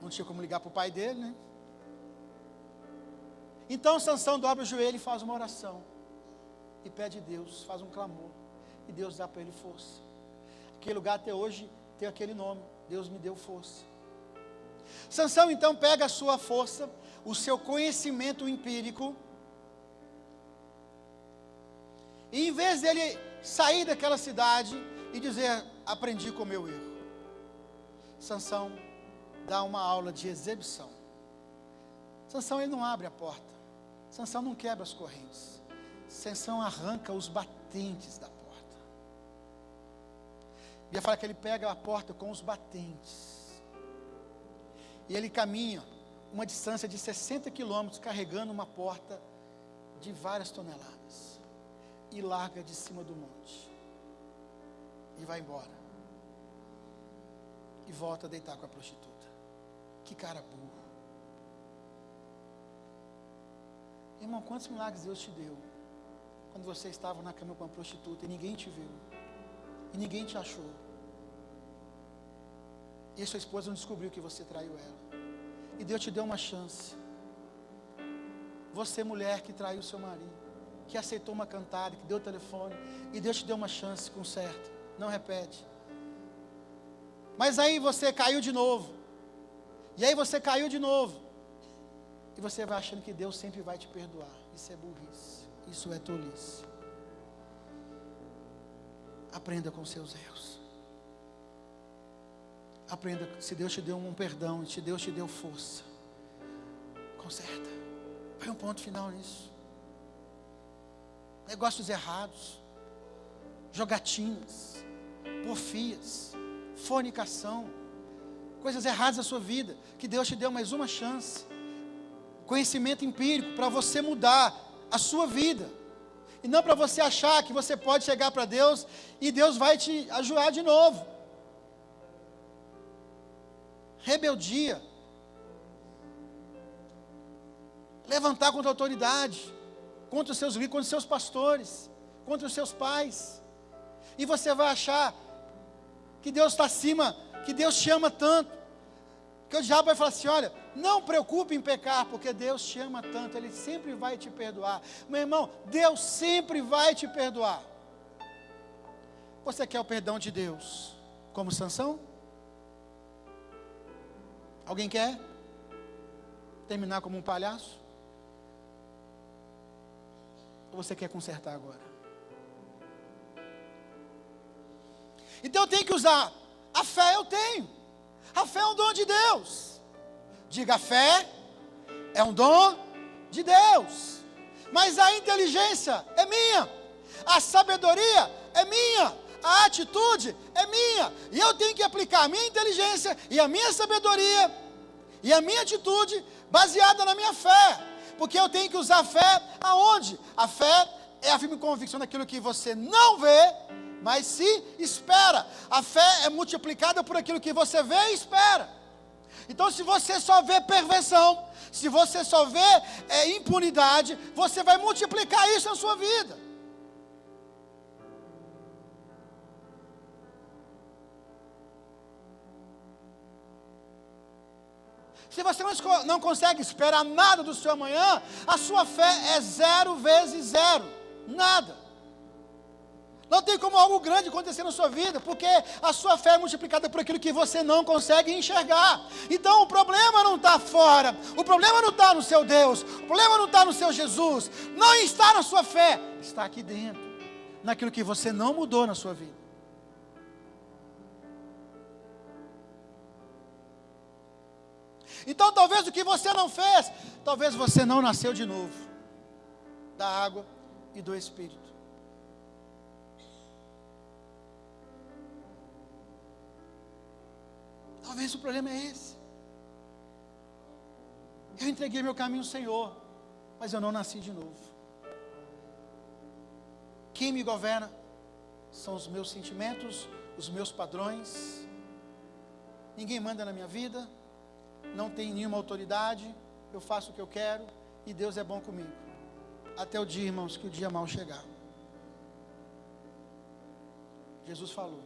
Não tinha como ligar para o pai dele, né? Então Sansão dobra o joelho e faz uma oração. E pede a Deus, faz um clamor. E Deus dá para ele força. Aquele lugar até hoje tem aquele nome: Deus me deu força. Sansão então pega a sua força, o seu conhecimento empírico, e em vez dele sair daquela cidade e dizer: aprendi com o meu erro, Sansão dá uma aula de exibição. Sansão, ele não abre a porta, Sansão não quebra as correntes, Sansão arranca os batentes da porta. A Bíblia fala que ele pega a porta com os batentes, e ele caminha uma distância de 60 quilômetros, carregando uma porta de várias toneladas, e larga de cima do monte, e vai embora, e volta a deitar com a prostituta. Que cara burro. Irmão, quantos milagres Deus te deu quando você estava na cama com uma prostituta e ninguém te viu, e ninguém te achou, e a sua esposa não descobriu que você traiu ela, e Deus te deu uma chance. Você, mulher que traiu seu marido, que aceitou uma cantada, que deu o telefone, e Deus te deu uma chance, conserta, não repete. Mas aí você caiu de novo, e aí você caiu de novo, e você vai achando que Deus sempre vai te perdoar. Isso é burrice, isso é tolice. Aprenda com seus erros. Aprenda, se Deus te deu um perdão, se Deus te deu força, conserta, põe um ponto final nisso. Negócios errados, jogatinas, porfias, fornicação, coisas erradas na sua vida, que Deus te deu mais uma chance, conhecimento empírico para você mudar a sua vida, e não para você achar que você pode chegar para Deus e Deus vai te ajudar de novo. Rebeldia, levantar contra a autoridade, contra os seus líderes, contra os seus pastores, contra os seus pais, e você vai achar que Deus está acima, que Deus te ama tanto, que o diabo vai falar assim: olha, não preocupe em pecar, porque Deus te ama tanto, Ele sempre vai te perdoar. Meu irmão, Deus sempre vai te perdoar. Você quer o perdão de Deus como Sansão? Alguém quer terminar como um palhaço? Ou você quer consertar agora? Então eu tenho que usar. A fé eu tenho. A fé é um dom de Deus. Diga, a fé é um dom de Deus. Mas a inteligência é minha. A sabedoria é minha. A atitude é minha. E eu tenho que aplicar a minha inteligência e a minha sabedoria e a minha atitude baseada na minha fé. Porque eu tenho que usar a fé aonde? A fé é a firme convicção daquilo que você não vê, mas se espera. A fé é multiplicada por aquilo que você vê e espera. Então, se você só vê perversão, se você só vê impunidade, você vai multiplicar isso na sua vida. Se você não consegue esperar nada do seu amanhã, a sua fé é 0 vezes 0, nada. Não tem como algo grande acontecer na sua vida, porque a sua fé é multiplicada por aquilo que você não consegue enxergar. Então o problema não está fora, o problema não está no seu Deus, o problema não está no seu Jesus, não está na sua fé, está aqui dentro, naquilo que você não mudou na sua vida. Então talvez o que você não fez, talvez você não nasceu de novo, da água e do Espírito. Talvez o problema é esse. Eu entreguei meu caminho ao Senhor, mas eu não nasci de novo. Quem me governa são os meus sentimentos, os meus padrões. Ninguém manda na minha vida, não tem nenhuma autoridade, eu faço o que eu quero e Deus é bom comigo. Até o dia, irmãos, que o dia mau chegar. Jesus falou,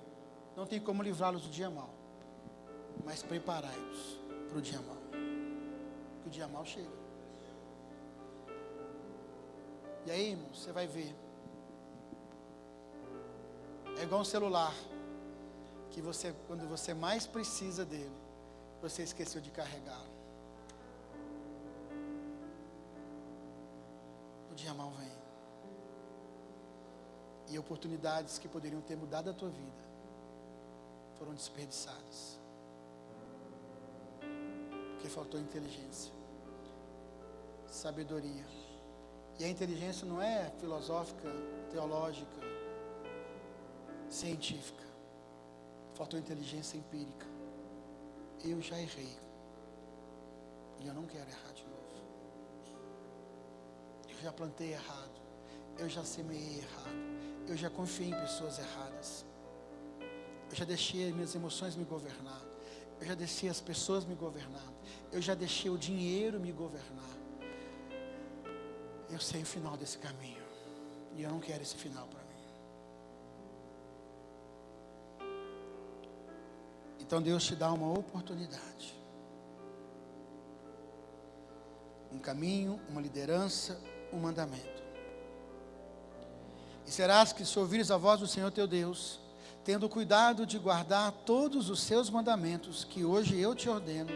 não tem como livrá-los do dia mau, mas preparai-os para o dia mau. Que o dia mau chega. E aí, irmãos, você vai ver. É igual um celular, que você, quando você mais precisa dele, você esqueceu de carregá-lo. O dia mau vem. E oportunidades que poderiam ter mudado a tua vida foram desperdiçadas. Porque faltou inteligência, sabedoria. E a inteligência não é filosófica, teológica, científica. Faltou inteligência empírica. Eu já errei. E eu não quero errar de novo. Eu já plantei errado. Eu já semeei errado. Eu já confiei em pessoas erradas. Eu já deixei as minhas emoções me governar. Eu já deixei as pessoas me governar. Eu já deixei o dinheiro me governar. Eu sei o final desse caminho. E eu não quero esse final para mim. Então Deus te dá uma oportunidade. Um caminho, uma liderança, um mandamento. E serás que se ouvires a voz do Senhor teu Deus, tendo cuidado de guardar todos os seus mandamentos, que hoje eu te ordeno,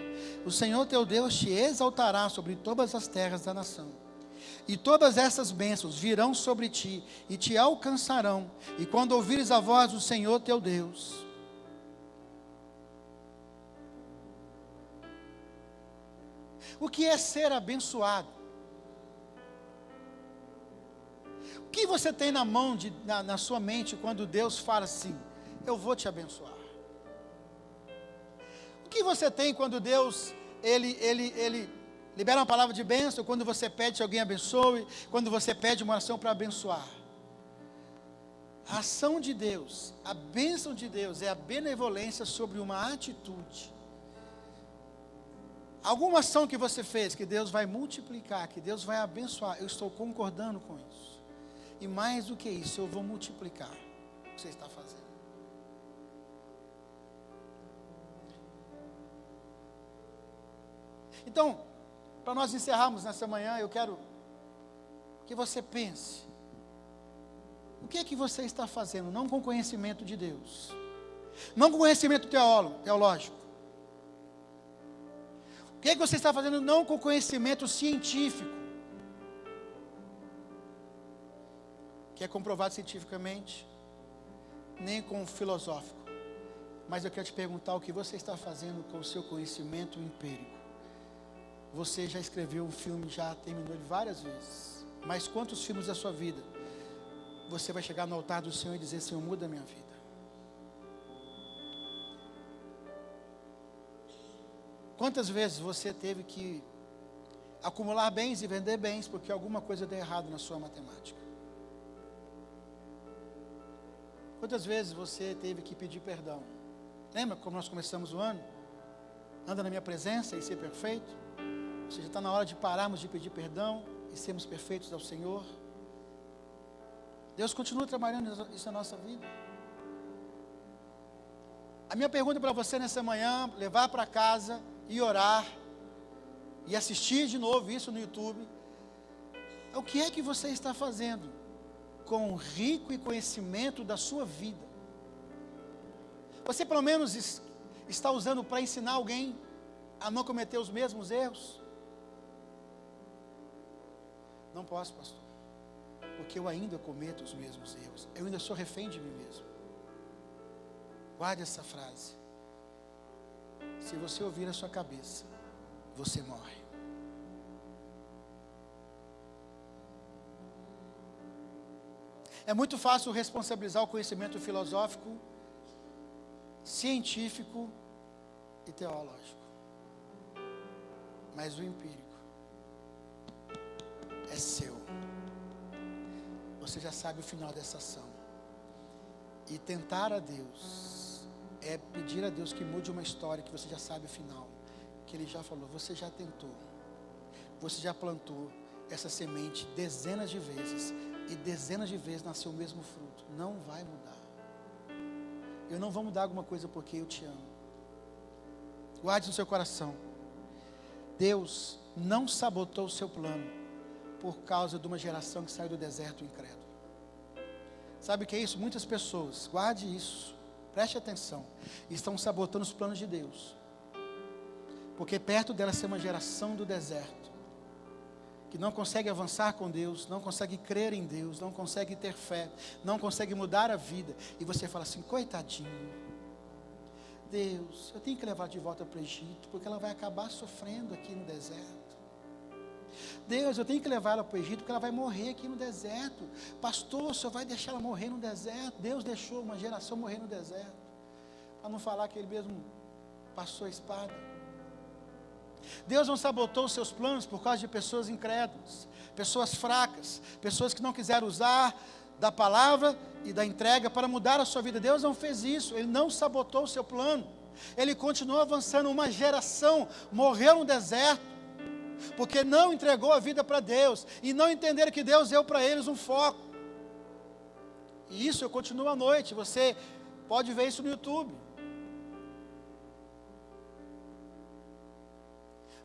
o Senhor teu Deus te exaltará sobre todas as terras da nação. E todas essas bênçãos virão sobre ti e te alcançarão. E quando ouvires a voz do Senhor teu Deus, o que é ser abençoado? O que você tem na mão, na sua mente, quando Deus fala assim, eu vou te abençoar? O que você tem quando Deus, Ele libera uma palavra de bênção, quando você pede que alguém abençoe, quando você pede uma oração para abençoar? A ação de Deus, a bênção de Deus é a benevolência sobre uma atitude. Alguma ação que você fez, que Deus vai multiplicar, que Deus vai abençoar, eu estou concordando com isso. E mais do que isso, eu vou multiplicar o que você está fazendo. Então, para nós encerrarmos nessa manhã, eu quero que você pense. O que é que você está fazendo? Não com conhecimento de Deus, não com conhecimento teológico. O que é que você está fazendo? Não com conhecimento científico, que é comprovado cientificamente, nem com filosófico. Mas eu quero te perguntar o que você está fazendo com o seu conhecimento empírico. Você já escreveu um filme, já terminou ele várias vezes. Mas quantos filmes da sua vida você vai chegar no altar do Senhor e dizer: Senhor, muda a minha vida? Quantas vezes você teve que acumular bens e vender bens porque alguma coisa deu errado na sua matemática? Quantas vezes você teve que pedir perdão? Lembra como nós começamos o ano? Anda na minha presença e ser perfeito. Ou seja, está na hora de pararmos de pedir perdão e sermos perfeitos ao Senhor. Deus continua trabalhando isso na nossa vida. A minha pergunta para você nessa manhã, levar para casa e orar, e assistir de novo isso no YouTube, é o que é que você está fazendo com o rico e conhecimento da sua vida? Você pelo menos está usando para ensinar alguém a não cometer os mesmos erros? Não posso, pastor, porque eu ainda cometo os mesmos erros, eu ainda sou refém de mim mesmo. Guarde essa frase. Se você ouvir a sua cabeça, você morre. É muito fácil responsabilizar o conhecimento filosófico, científico e teológico. Mas o empírico é seu. Você já sabe o final dessa ação. E tentar a Deus é pedir a Deus que mude uma história que você já sabe o final, que Ele já falou. Você já tentou, você já plantou essa semente dezenas de vezes, e dezenas de vezes nasceu o mesmo fruto. Não vai mudar. Eu não vou mudar alguma coisa porque eu te amo. Guarde no seu coração: Deus não sabotou o seu plano por causa de uma geração que saiu do deserto incrédulo. Sabe o que é isso? Muitas pessoas, guarde isso, preste atenção, estão sabotando os planos de Deus, porque perto dela ser uma geração do deserto, que não consegue avançar com Deus, não consegue crer em Deus, não consegue ter fé, não consegue mudar a vida, e você fala assim: coitadinho, Deus, eu tenho que levar de volta para o Egito, porque ela vai acabar sofrendo aqui no deserto. Deus, eu tenho que levar ela para o Egito, porque ela vai morrer aqui no deserto. Pastor, o senhor vai deixar ela morrer no deserto? Deus deixou uma geração morrer no deserto, para não falar que Ele mesmo passou a espada. Deus não sabotou os seus planos por causa de pessoas incrédulas, pessoas fracas, pessoas que não quiseram usar da palavra e da entrega para mudar a sua vida. Deus não fez isso, Ele não sabotou o seu plano. Ele continuou avançando. Uma geração morreu no deserto porque não entregou a vida para Deus, e não entenderam que Deus deu para eles um foco. E isso eu continuo à noite, você pode ver isso no YouTube.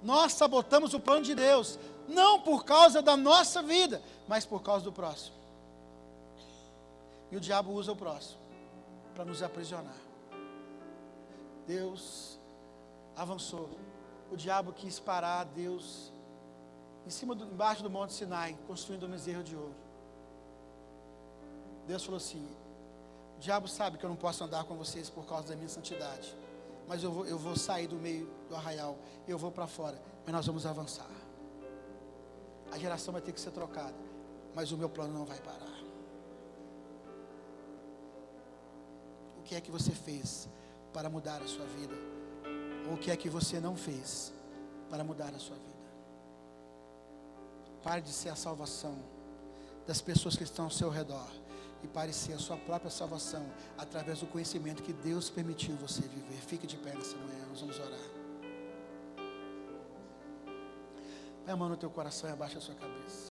Nós sabotamos o plano de Deus, não por causa da nossa vida, mas por causa do próximo. E o diabo usa o próximo para nos aprisionar. Deus avançou. O diabo quis parar Deus embaixo do monte Sinai, construindo um bezerro de ouro. Deus falou assim: o diabo sabe que eu não posso andar com vocês por causa da minha santidade, mas eu vou sair do meio do arraial, eu vou para fora, mas nós vamos avançar. A geração vai ter que ser trocada, mas o meu plano não vai parar. O que é que você fez para mudar a sua vida? Ou o que é que você não fez para mudar a sua vida? Pare de ser a salvação das pessoas que estão ao seu redor, e pare de ser a sua própria salvação através do conhecimento que Deus permitiu você viver. Fique de pé nessa manhã, nós vamos orar. Põe a mão no teu coração e abaixa a sua cabeça.